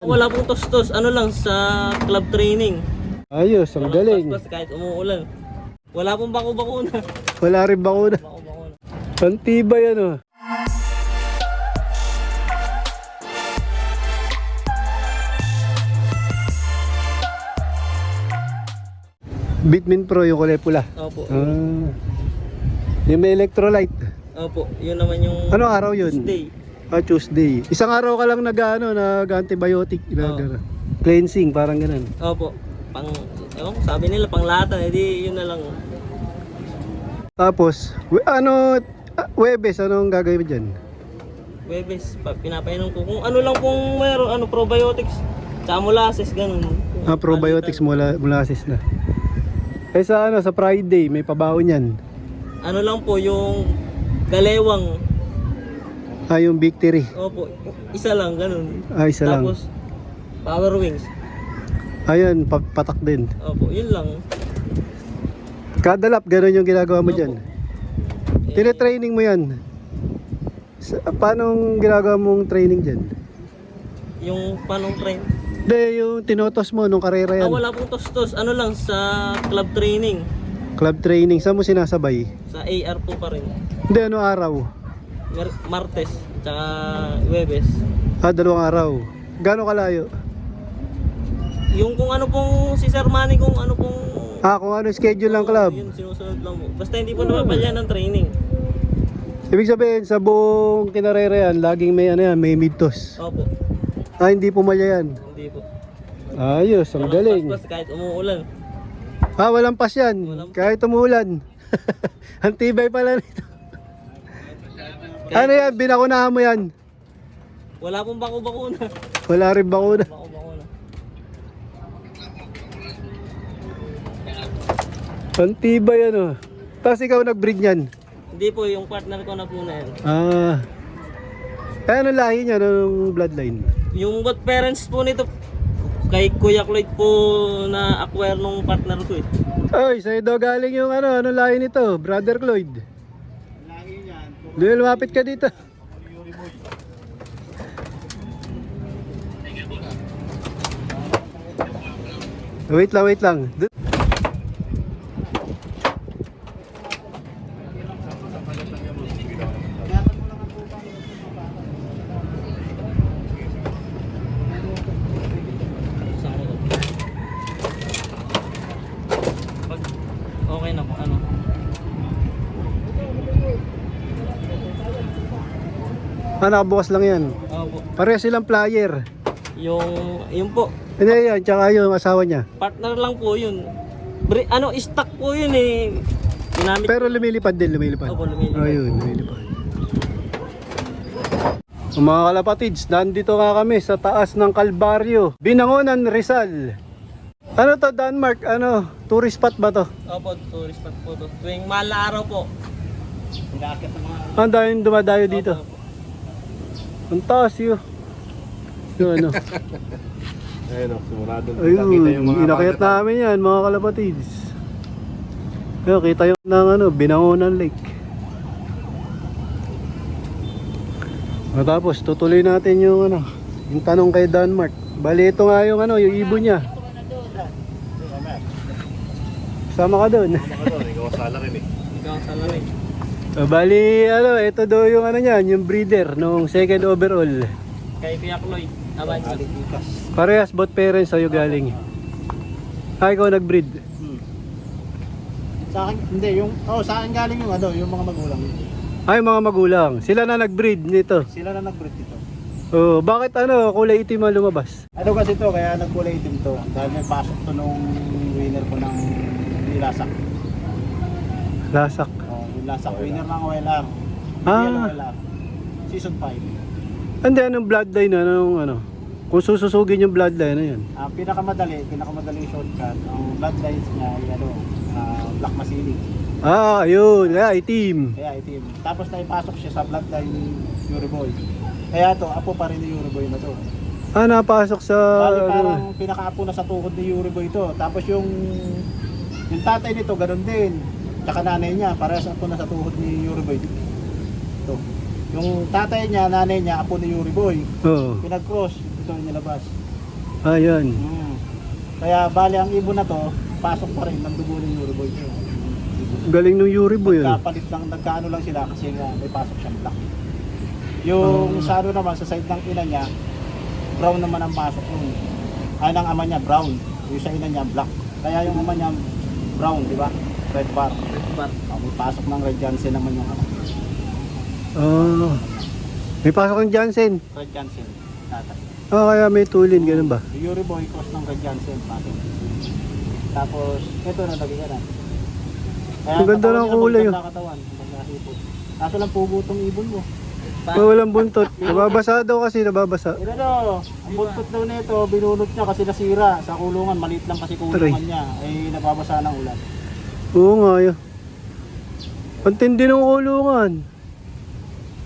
Wala pong tostos, ano lang sa club training. Ayos, ang galing. Paspas kahit umuulan. Wala pong bako-bakuna. Wala rin bakuna. Bako-bakuna. Ang tibay ano. Bitmin Pro yung kulay pula. Opo. Yung may electrolyte. Opo, yun naman yung Ano araw yun? Tuesday. Tuesday. Isang araw ka lang nag-antibiotic. Cleansing, parang ganun. Opo. Ewan ko, sabi nila pang lata, edi yun na lang. Tapos, Webes, anong gagawin dyan? Webes, pinapainom ko. Kung ano lang pong mayroon, probiotics, tsaka molasses, ganun. Probiotics molasses na. Eh sa Friday, may pabaon yan. Ano lang po, yung galewang. Yung victory. Opo, isa lang, ganun. Isa lang. Tapos, power wings. Ayun, patak din. Opo, yun lang. Kada lap, ganun yung ginagawa mo Opo. dyan. Tine-training mo yan. Paano ginagawa mong training dyan? Yung panong train. Hindi, yung tinotos mo nung karera yan. Wala pong tostos, ano lang sa club training. Club training, saan mo sinasabay? Sa AR po pa rin. Hindi, ano araw? Martes, tsaka Webes. 2 araw. Gano'ng kalayo? Yung kung ano pong si Sir Manny, kung ano pong Kung ano schedule ng club. yun, sinusunod lang po. Basta hindi po napapalyan ng training. Ibig sabihin, sa buong kinarera yan, laging may midtos. Opo, Hindi pumalya yan. hindi po. Ayos, ang Walang galing. paspas kahit umuulan. Walang pas yan. Walang Kahit umulan. Ang tibay pala nito. Ano yan? Binakunahan mo yan? Wala pong bako-bakuna. Wala rin bakuna. Bako-bakuna. Ang tibay ano. Tapos ikaw nag-breed niyan. Hindi po, yung partner ko na po na yan. Anong lahi niya? Anong bloodline? Yung what parents po nito, kay Kuya Cloyd po na acquire nung partner ko eh. Oy, sa'yo daw galing yung anong lahi nito? Brother Cloyd. Lahi niyan, Doon, lumapit ka dito. Wait lang. Saan ko to? Pag okay na po, ano? Nakabukas lang yan. Opo. Pareho silang flyer. Yung po, Hindi yan, tsaka yung asawa niya. partner lang po yun. Stock po yun eh. Ginamit. Pero lumilipad din. Opo, lumilipad. Ayun, lumilipad. So, mga kalapatids, nandito nga kami sa taas ng Kalbaryo, Binangonan, Rizal. Ano to, Denmark? Tourist spot ba to? Opo, tourist spot po to. Tuwing mahal na araw po. pinakit ng mga Ang daming dumadayo dito. Opo. Ang taas yun. Yung ano. ayun o, sumurado. Ayun, inakyat namin yan, mga kalapatids. Ayun, kita yung ng Binangonan Lake. Tapos tutuloy natin yung yung tanong kay Denmark. Bali ito nga yung yung ibon niya. Sama ka doon. Ikaw sala rin eh. Ikaw ang salamin. Bali ito daw yung niyan, yung breeder nung second overall. Kay Kuya Cloyd. Aban siya. Parehas both parents sa'yo galing. Ikaw nag-breed. Sa akin, hindi, sa akin galing yung mga magulang. Mga magulang. Sila na nag-breed nito. Sila na nag-breed dito. Bakit kulay itim ang lumabas? Ano kasi to, kaya nagkulay itim to. Dahil may pasok to nung winner ko ng Lasak. Lasak. Yung Lasak winner ng OLR. Ah. OLR. Season 5. Hindi, anong bloodline Kung sususugin yung bloodline, ano yan? Pinakamadali shortcut. Ang bloodlines niya ay Black Masilig. Ayun. Itim. Kaya itim. Tapos naipasok siya sa bloodline Yuriboy. Kaya to, apo pa rin ni Yuriboy na to. Napasok sa... Bali parang pinakaapo na sa tuhod ni Yuriboy to. Tapos yung tatay nito, ganun din. Tsaka nanay niya, parehas apo na sa tuhod ni Yuriboy. Ito. Yung tatay niya, nanay niya, apo ni Yuriboy. Oo. Pinag-cross, ito yung nilabas. Ayan. Kaya bali ang ibon na to, pasok pa rin ng dugo ng Uriboy. Galing nung Yuri Boy. Ano? Nagkapalit lang, nagkaano lang sila kasi nga may pasok siyang black. Yung sa ano naman, sa side ng ina niya, brown naman ang pasok nun. Ay, ng ama niya, brown. Yung sa ina niya, black. Kaya yung ama niya, brown, di ba? Red bar. May pasok ng Red Jansen naman yung ama. Oh. May pasok ng Jansen. Red Jansen, tatay. Kaya may tulin, ganun ba? Yung Uriboy, cross ng Red Jansen, pasok. Tapos, ito na lagi yan. Ang ganda ng kulay, oh. Katawan, kaso lang pugutong ibon mo. Walang buntot. Nababasa daw kasi, nababasa. Ang buntot daw nito, binunot niya kasi nasira sa kulungan. Maliit lang kasi kulungan niya. Eh, nababasa ng ulan. Oo nga, yun. Ang tindi ng kulungan.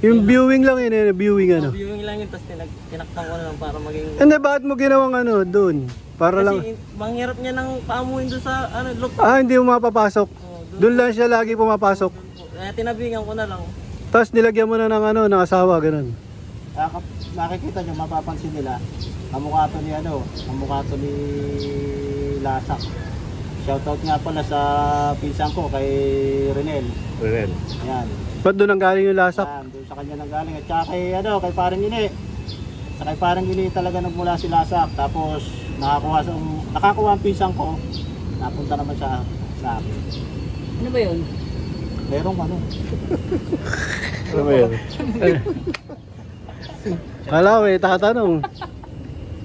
Yung viewing lang yun, viewing ano. Viewing lang yun, tapos tinakpan ko na lang para maging... Hindi, bakit mo ginawang ano, doon? Para lang... Kasi manghirap niya ng paamuin doon sa look. Hindi mo mapapasok. Doon lang siya lagi pumapasok. Kaya tinabingan ko na lang. Tapos nilagyan mo na ng ano, ng asawa, ganun. Makikita nyo, mapapansin nila. Kamukha to ni kamukha to ni Lasak. Shoutout nga pala sa pinsan ko kay Renel. Ayan. Ba't doon ang galing yung lasak? Ayan, doon sa kanya nang galing. At saka kay parang ini. Sa kay parang ini talaga nagmula si Lasak. Tapos nakakuha ang pinsan ko. Napunta naman siya sa akin. Ano ba yun? Merong ano. Ano ba yun? Kala ko tatanong.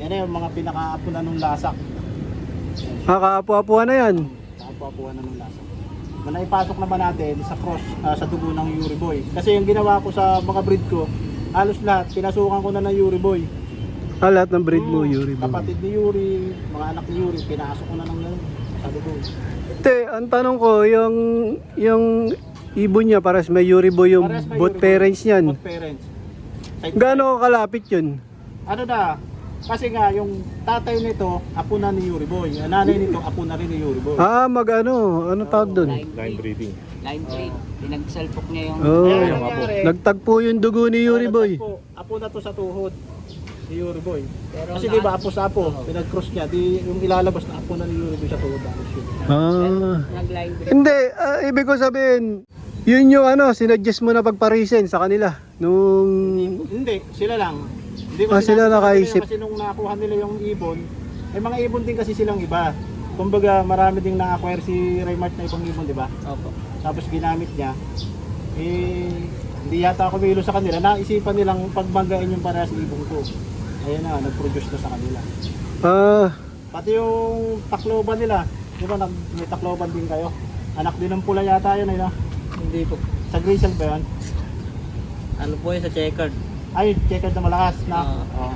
Yan yung mga pinaka-apunan ng Lasak. Nakaapu-apuan na yan. Nakapuapuan na ng Lasak. Na naipasok naman natin sa cross, sa dugo ng Uriboy. Kasi yung ginawa ko sa mga breed ko, halos lahat, pinasukan ko na ng Uriboy. Lahat ng breed mo, Yuri. Kapatid ni Yuri, mga anak ni Yuri, pinasok ko na ng sa dugo. Ang tanong ko, yung ibon niya, pares may Yuri Boy yung Parehas may both Uriboy, parents niyan. both parents. Gaano kalapit yun? Ano na, kasi nga yung tatay nito, apo na ni Uriboy. Ang nanay nito, apo na rin ni Uriboy. Ano tawag doon? Line breeding. Line breed. Pinagsalpok niya yung... Oh, Kaya nangyari, nagtagpo yung dugo ni Yuri Boy. Apo na to sa tuhod ni Yuri Boy. Pero Kasi di ba apo sa apo, pinag-cross niya, di yung ilalabas na apo na ni Yuri Boy sa tuhod. nag-line breed. Hindi, ibig ko sabihin, yun yung sinuggest mo na pagparisen sa kanila. Hindi, sila lang. Hindi ko Sila sinabi sa nakaisip. kanila kasi nung nakuha nila yung ibon, mga ibon din kasi silang iba. Kumbaga marami ding na-acquire si Raymart na ibang ibon, di ba? Opo. Tapos ginamit niya, hindi yata ako bilo sa kanila. Naisipan nilang pagbanggain yung parehas ng ibon ko. Ayun na, nag-produce na sa kanila. Pati yung takloban nila, di ba may takloban din kayo? Anak din ng pula yata yun, ayun. Hindi po. Sa Grayson ba yun? Ano po yun sa checkered? Ay, checkered na malakas na. Oo.